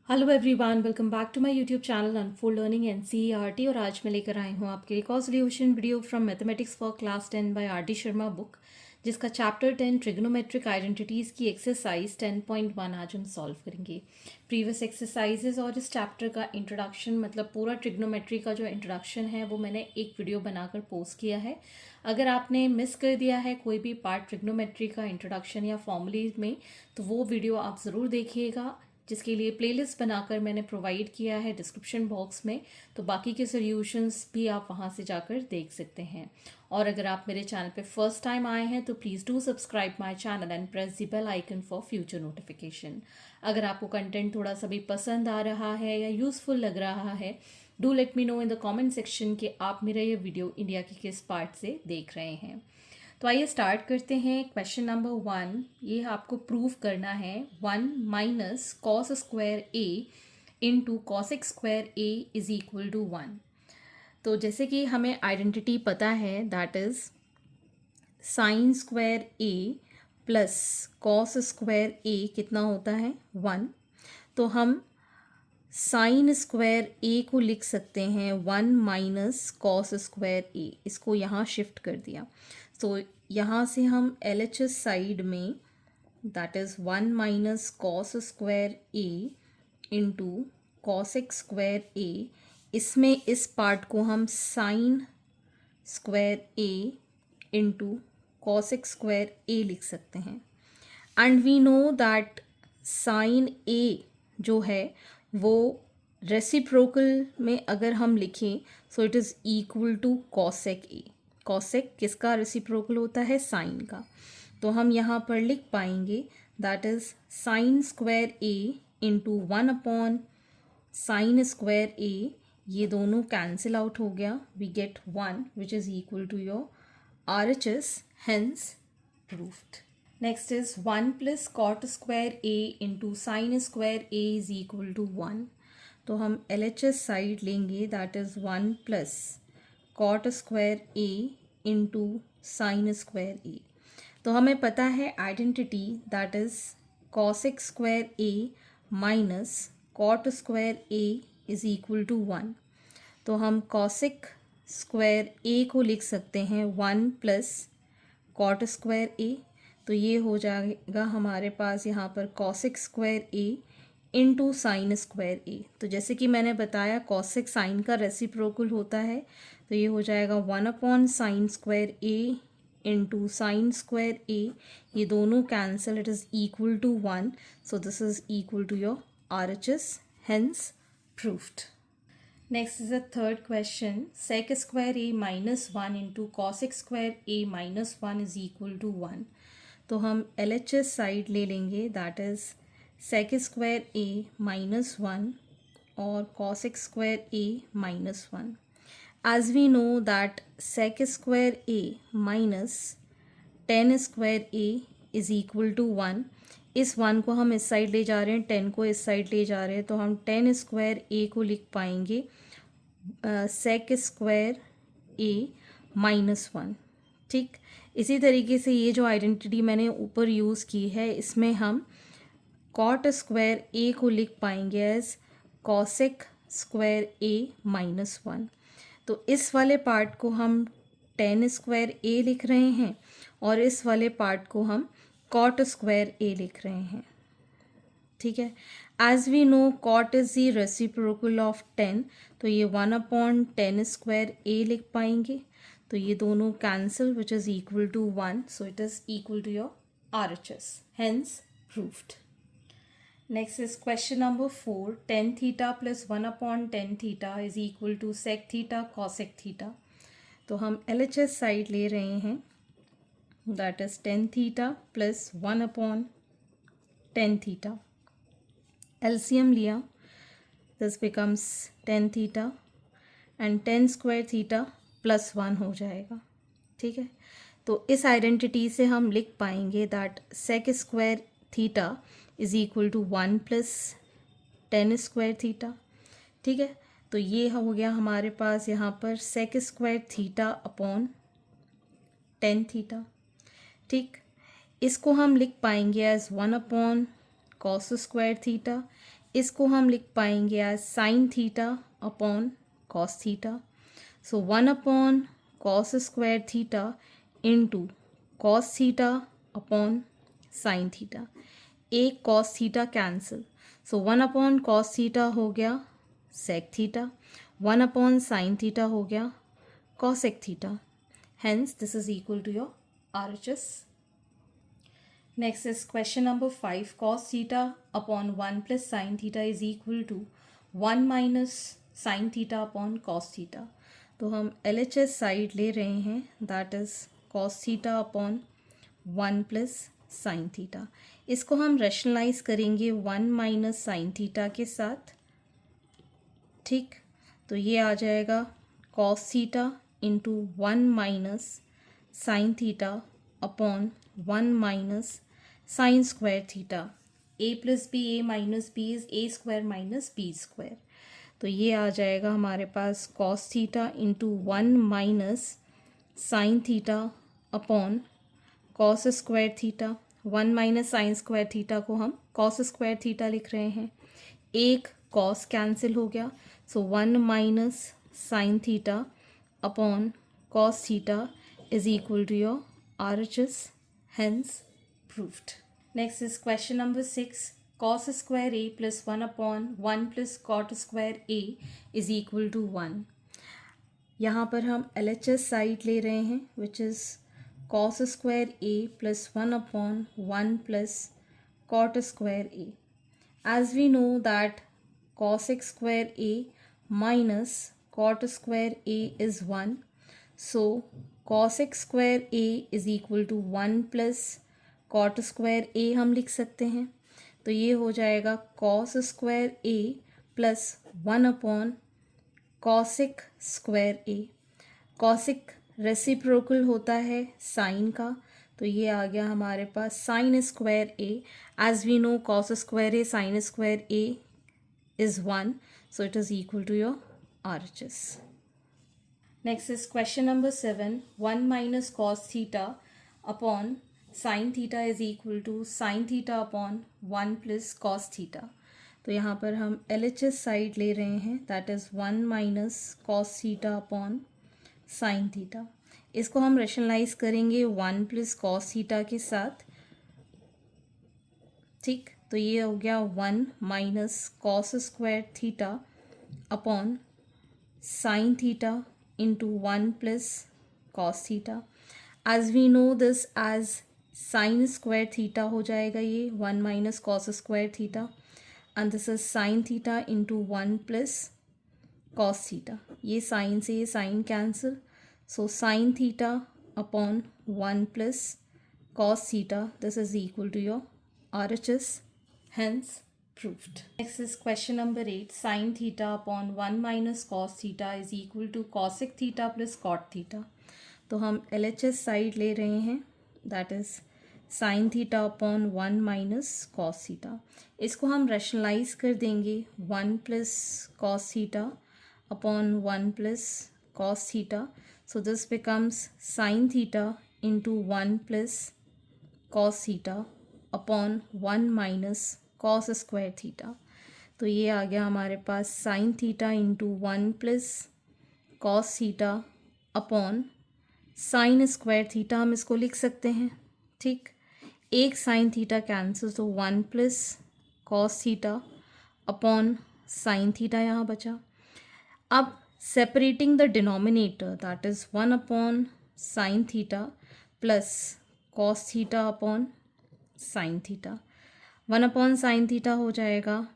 Hello everyone, welcome back to my YouTube channel unfold learning NCERT. और आज मैं लेकर आई हूँ आपके लिए एक और solution video from mathematics for class 10 by R D Sharma book, जिसका चैप्टर 10 ट्रिग्नोमेट्रिक आइडेंटिटीज़ की एक्सरसाइज 10.1 आज हम सॉल्व करेंगे। प्रीवियस एक्सरसाइजेज और इस चैप्टर का इंट्रोडक्शन, मतलब पूरा ट्रिग्नोमेट्री का जो इंट्रोडक्शन है वो मैंने एक वीडियो बनाकर पोस्ट किया है। अगर आपने मिस कर दिया है कोई भी पार्ट ट्रिग्नोमेट्री का इंट्रोडक्शन या फॉर्मूले में, तो वो वीडियो आप ज़रूर देखिएगा, जिसके लिए प्लेलिस्ट बनाकर मैंने प्रोवाइड किया है डिस्क्रिप्शन बॉक्स में। तो बाकी के सॉल्यूशंस भी आप वहां से जाकर देख सकते हैं। और अगर आप मेरे चैनल पे फर्स्ट टाइम आए हैं तो please do subscribe my channel and press the bell icon for future notification. अगर आपको कंटेंट थोड़ा सा भी पसंद आ रहा है या यूज़फुल लग रहा है, do let me know in the comment section कि आप मेरा ये वीडियो इंडिया के किस पार्ट से देख रहे हैं। तो आइए स्टार्ट करते हैं। क्वेश्चन नंबर 1, ये आपको प्रूव करना है 1 minus cos square A into cosec square A is equal to 1। तो जैसे कि हमें आइडेंटिटी पता है, that is sine square A plus cos square A कितना होता है 1। तो हम साइन स्क्वायर ए को लिख सकते हैं 1 माइनस कॉस स्क्वायर ए। इसको यहाँ शिफ्ट कर दिया, तो यहाँ से हम एल एच एस साइड में that is 1 minus cos square A into cosec square A, इसमें इस पार्ट को हम sine square A into cosec square A लिख सकते हैं। And we know that sine A जो है वो रेसिप्रोकल में अगर हम लिखें so it is equal to cosec A. Cosec किसका रेसिप्रोकल होता है? साइन का। तो हम यहाँ पर लिख पाएंगे that is sine square A into 1 upon sine square A. ये दोनों कैंसिल आउट हो गया, we get 1 which is equal to your R H S, hence proved. Next is 1 plus cot square A into sine square A is equal to 1। तो हम L H S side लेंगे, that is 1 plus cot square A into sine square A. तो हमें पता है identity, that is cosec square A minus cot square A is equal to 1। तो हम cosec square ए को लिख सकते हैं 1 प्लस कॉट स्क्वायर ए। तो ये हो जाएगा हमारे पास यहाँ पर cosec square A into sine square A. तो जैसे कि मैंने बताया कॉसेक साइन का रेसिप्रोकल होता है, तो ये हो जाएगा 1 upon sine square A into sine square A. ये दोनों cancel, it is equal to 1। So this is equal to your R H S, hence proved. Next is the third question. Sec square a minus 1 into cosec square a minus 1 is equal to 1. तो हम L H S side ले लेंगे, that is sec square A minus 1 और cosec square A minus 1। As we know that sec square A minus tan square A is equal to 1। इस 1 को हम इस side ले जा रहे हैं, 10 को इस साइड ले जा रहे हैं, तो हम 10 स्क्वायर ए को लिख पाएंगे सेक स्क्वायर ए माइनस 1। ठीक, इसी तरीके से ये जो आइडेंटिटी मैंने ऊपर यूज़ की है, इसमें हम कॉट स्क्वायर ए को लिख पाएंगे as cosec square A minus 1। तो इस वाले पार्ट को हम 10 स्क्वायर ए लिख रहे हैं और इस वाले पार्ट को हम कॉट स्क्वायर ए लिख रहे हैं। ठीक है, as we know cot is the reciprocal of 10, तो ये 1 अपॉन 10 स्क्वायर ए लिख पाएंगे। तो ये दोनों cancel, which is equal to 1। So it is equal to your R H S, hence proved. Next is question number 4. Tan theta plus 1 upon tan theta is equal to sec theta cosec theta. तो हम L H S side ले रहे हैं, that is tan theta plus 1 upon tan theta. LCM लिया, this becomes tan theta and tan square theta plus 1 हो जाएगा। ठीक है, तो इस आइडेंटिटी से हम लिख पाएंगे that sec square theta is equal to 1 plus tan square theta. ठीक है, तो ये हो गया हमारे पास यहाँ पर sec square theta upon tan theta. ठीक, इसको हम लिख पाएंगे as 1 upon cos square theta. इसको हम लिख पाएंगे as sine theta upon cos theta. So 1 upon cos square theta into cos theta upon sine theta. एक cos theta cancel, so 1 upon cos theta हो गया sec theta, 1 upon sine theta हो गया cosec theta. Hence, this is equal to your RHS. Next is question number 5. Cos theta upon 1 plus sin theta is equal to 1 minus sin theta upon cos theta. तो हम LHS side ले रहे हैं, that is cos theta upon 1 plus sin theta. इसको हम rationalise करेंगे 1 minus sine theta के साथ. ठीक, तो ये आ जाएगा cos theta into 1 minus sine theta upon 1 minus sine square theta. A plus B A minus B is A square minus B square. तो ये आ जाएगा हमारे पास cos theta into 1 minus sine theta upon cos square theta. 1 minus sine square theta को हम cos square theta लिख रहे हैं. एक cos कैंसिल हो गया, सो 1 minus sine theta upon cos theta is equal to your RHS, hence proved. Next is question number 6. Cos square A plus 1 upon 1 plus cot square A is equal to 1. यहाँ पर हम LHS side ले रहे हैं which is cos square A plus 1 upon 1 plus cot square A. As we know that cosec square A minus cot square A is 1. So cosec square A is equal to 1 plus cot square A हम लिख सकते हैं. तो ये हो जाएगा cos square A plus 1 upon cosec square A. cosec reciprocal होता है साइन का, तो ये आ गया हमारे पास sine square A. As we know cos square A sin square A is 1, so it is equal to your RHS. Next is question number 7. 1 minus cos theta upon sin theta is equal to sin theta upon 1 plus cos theta. तो यहाँ पर हम LHS side ले रहे हैं, that is 1 minus cos theta upon sin theta. इसको हम rationalise करेंगे 1 प्लस cos theta के साथ. ठीक, तो ये हो गया 1 minus cos square theta upon sin theta into 1 plus cos theta. As we know this as sin square theta हो जाएगा ये 1 minus cos square theta, and this is sin theta into 1 plus cos theta. ये sin से ये sin cancel, so sin theta upon 1 plus cos theta, this is equal to your RHS, hence proved. Next is question number 8. Sin theta upon 1 minus cos theta is equal to cosec theta plus cot theta. तो हम LHS side ले रहे हैं, that is sin theta upon 1 minus cos theta. इसको हम rationalise कर देंगे 1 plus cos theta upon 1 plus cos theta. So this becomes sin theta into 1 plus cos theta upon 1 minus cos square theta. तो ये आ गया हमारे पास sine theta into 1 plus cos theta upon sine square theta. हम इसको लिख सकते हैं. ठीक, एक साइन थीटा कैंसिल, तो 1 plus cos theta upon sine theta यहाँ बचा. अब separating the denominator, that is 1 upon sine theta plus cos theta upon sine theta. 1 upon sine theta हो जाएगा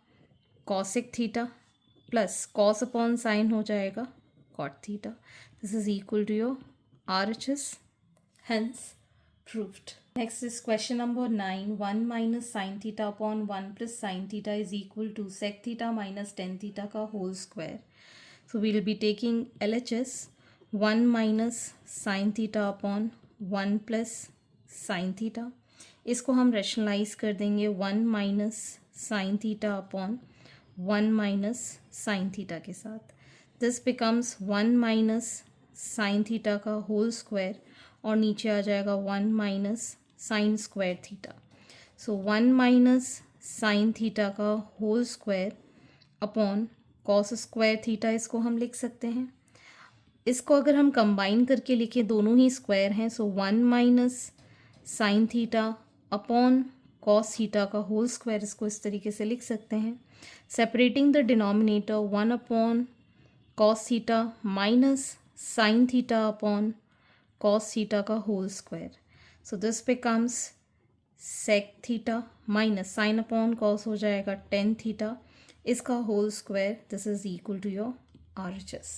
cosec theta plus cos upon sine हो जाएगा cot theta. This is equal to your RHS, hence proved. Next is question number 9. 1 minus sin theta upon 1 plus sin theta is equal to sec theta minus tan theta का whole square. So we will be taking LHS 1 minus sin theta upon 1 plus sin theta. इसको हम rationalise कर देंगे 1 minus sine theta upon 1 minus sine theta के साथ. This becomes 1 minus sine theta का whole square और नीचे आ जाएगा 1 minus sine square theta. So 1 minus sine theta का whole square upon cos square theta, इसको हम लिख सकते हैं। इसको अगर हम कंबाइन करके लिखें, दोनों ही स्क्वायर हैं, so 1 minus sine theta upon cos theta का होल स्क्वायर, इसको इस तरीके से लिख सकते हैं। Separating the denominator 1 upon cos theta minus sine theta upon cos theta का whole square, so this becomes sec theta minus sine upon cos हो जाएगा टेन थीटा, इसका whole square, this is equal to your RHS,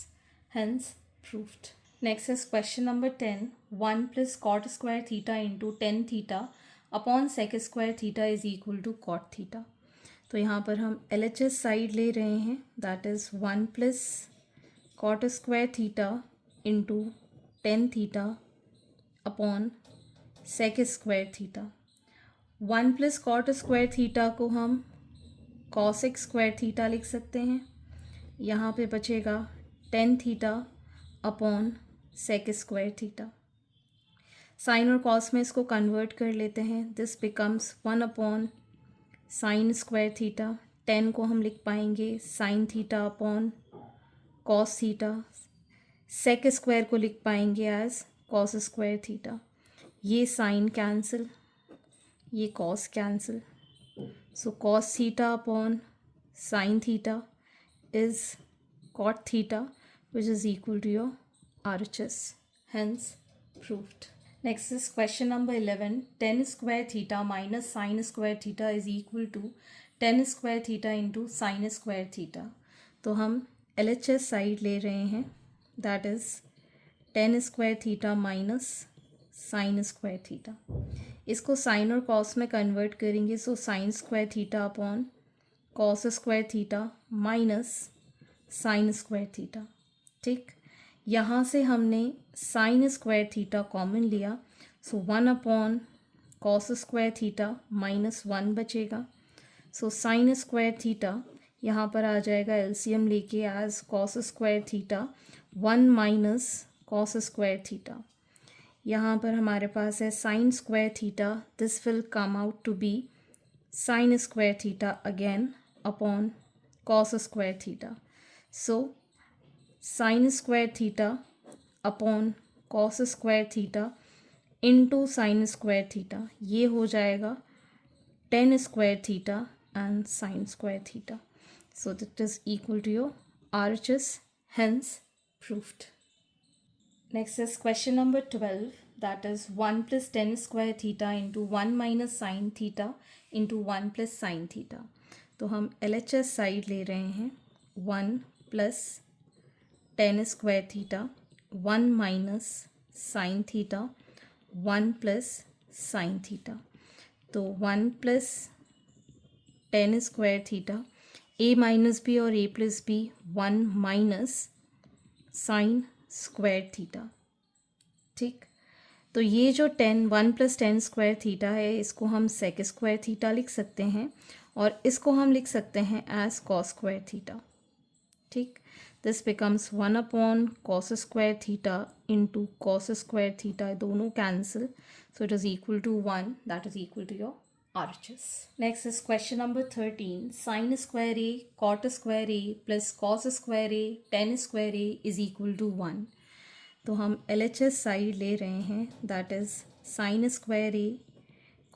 hence proved. Next is question number 10. 1 plus cot square theta into tan theta upon sec square theta is equal to cot theta. तो यहाँ पर हम LHS side ले रहे हैं, that is 1 plus cot square theta into tan theta upon sec square theta. 1 plus cot square theta को हम cosec square theta लिख सकते हैं। यहाँ पे बचेगा tan theta upon sec square theta. Sine और कॉस में इसको कन्वर्ट कर लेते हैं, this becomes 1 upon sine square theta. Tan को हम लिख पाएंगे sine theta upon cos theta. Sec square को लिख पाएंगे एज कॉस स्क्वायर थीटा। ये साइन कैंसिल, ये cos cancel, so cos theta upon sine theta is cot theta, which is equal to your RHS, hence proved. Next is question number 11. Tan square theta minus sin square theta is equal to tan square theta into sin square theta. तो हम LHS side ले रहे हैं, that is tan square theta minus sin square theta. इसको sign और cos में convert करेंगे, सो sine square theta upon cos square theta minus sine square theta. ठीक, यहाँ से हमने साइन स्क्वायर थीटा कॉमन लिया, सो 1 upon cos square theta minus 1 बचेगा, सो साइन स्क्वायर थीटा यहाँ पर आ जाएगा एलसीएम लेके as cos square theta 1 minus cos square theta. यहाँ पर हमारे पास है sine square theta, this will come out to be sine square theta again upon cos square theta. So sine square theta upon cos square theta into sine square theta, ये हो जाएगा tan square theta and sine square theta, so that is equal to your RHS, hence proved. Next is question number 12, that is 1 plus tan square theta into 1 minus sin theta into 1 plus sin theta. तो हम LHS side ले रहे हैं, 1 plus tan square theta 1 minus sine theta 1 plus sine theta. तो 1 plus tan square theta, a minus B और a plus B, 1 minus sine square theta. ठीक, तो ये जो 1 प्लस टेन स्क्वायर थीटा है, इसको हम सेक स्क्वायर थीटा लिख सकते हैं और इसको हम लिख सकते हैं एज कॉस स्क्वायर थीटा। ठीक, this becomes 1 upon cos square theta into cos square theta, दोनों cancel, so it is equal to 1, that is equal to your RHS. Next is question number 13. Sin square a cot square a plus cos square a tan square a is equal to 1. तो हम LHS side ले रहे हैं, that is sine square A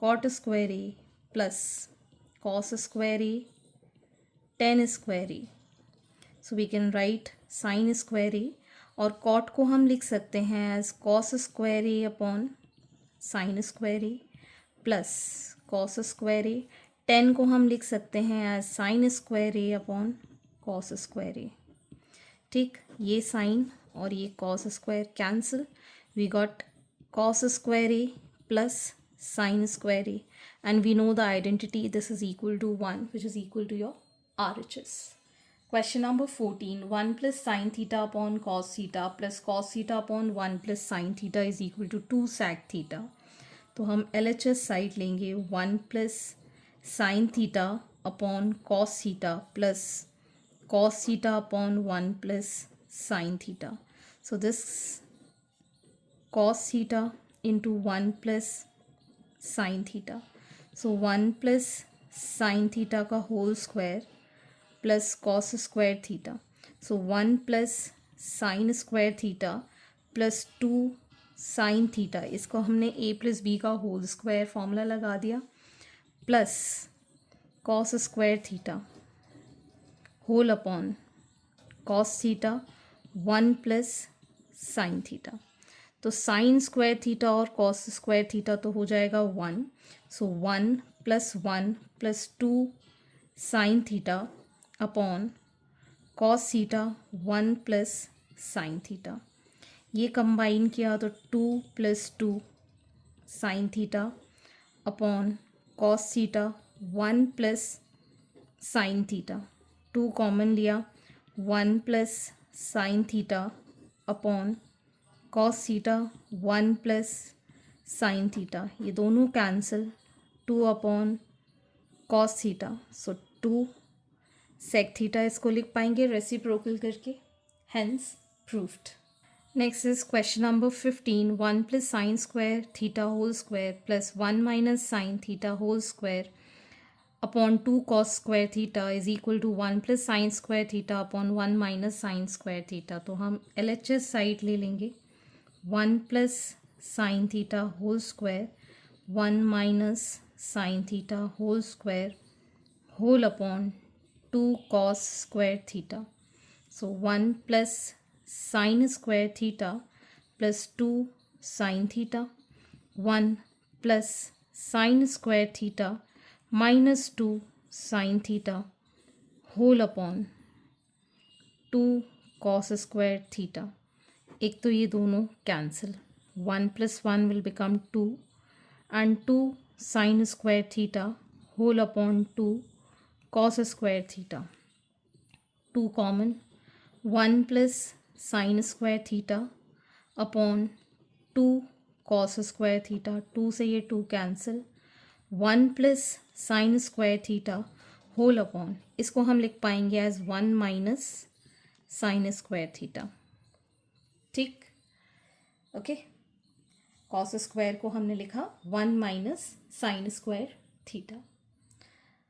cot square A plus cos square A tan square A, so we can write sine square A और cot को हम लिख सकते हैं as cos square A upon sine square A plus cos square A. Tan को हम लिख सकते हैं as sine square A upon cos square A. ठीक, ये साइन और ये cos square cancel, we got cos square A plus sine square A and we know the identity, this is equal to 1 which is equal to your RHS. Question number 14. 1 plus sin theta upon cos theta plus cos theta upon 1 plus sin theta is equal to 2 sec theta. तो हम LHS side लेंगे, 1 plus sine theta upon cos theta plus cos theta upon 1 plus sin theta. So this cos theta into 1 plus sin theta. So 1 plus sine theta का whole square plus cos square theta. So 1 plus sine square theta plus 2 sine theta, इसको हमने a plus B का whole square formula लगा दिया, plus cos square theta whole upon cos theta 1 plus sine theta. तो sine square theta और cos square theta तो हो जाएगा 1. So 1 plus 2 sine theta upon cos theta 1 plus sine theta. ये कंबाइन किया तो 2 plus 2 sine theta upon cos theta 1 plus sine theta. 2 common लिया, 1 plus sine theta upon cos theta 1 plus sine theta. ये दोनों cancel, 2 upon cos theta. So 2 sec theta इसको लिख पाएंगे रेसिप्रोकल करके, hence proved. Next is question number 15. 1 plus sine square theta whole square plus 1 minus sine theta whole square upon 2 cos square theta is equal to 1 plus sine square theta upon 1 minus sine square theta. तो हम LHS side ले लेंगे. 1 plus sine theta whole square 1 minus sine theta whole square whole upon 2 cos square theta. So 1 plus sine square theta plus 2 sine theta, 1 plus sine square theta minus 2 sine theta whole upon 2 cos square theta. एक तो ये दोनों cancel, 1 plus 1 will become 2 and 2 sine square theta whole upon 2 cos square theta. 2 common, 1 plus sine square theta upon 2 cos square theta. 2 से ये 2 cancel, 1 plus sine square theta whole upon, इसको हम लिख पाएंगे as 1 minus sine square theta. ठीक, okay. Cos square को हमने लिखा 1 minus sine square theta.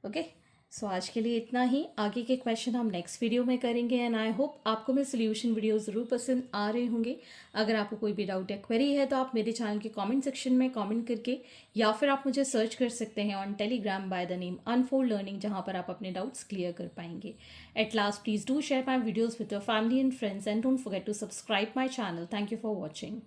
Okay, so आज के लिए इतना ही. आगे के क्वेश्चन हम नेक्स्ट वीडियो में करेंगे एंड आई होप आपको मेरे सोल्यूशन वीडियो ज़रूर पसंद आ रहे होंगे. अगर आपको कोई भी डाउट या क्वेरी है तो आप मेरे चैनल के कमेंट सेक्शन में कमेंट करके, या फिर आप मुझे सर्च कर सकते हैं on Telegram by the name unfold learning, जहाँ पर आप अपने डाउट्स क्लियर कर पाएंगे. At last, please do share my videos with your family and friends and don't forget to subscribe my channel. Thank you for watching.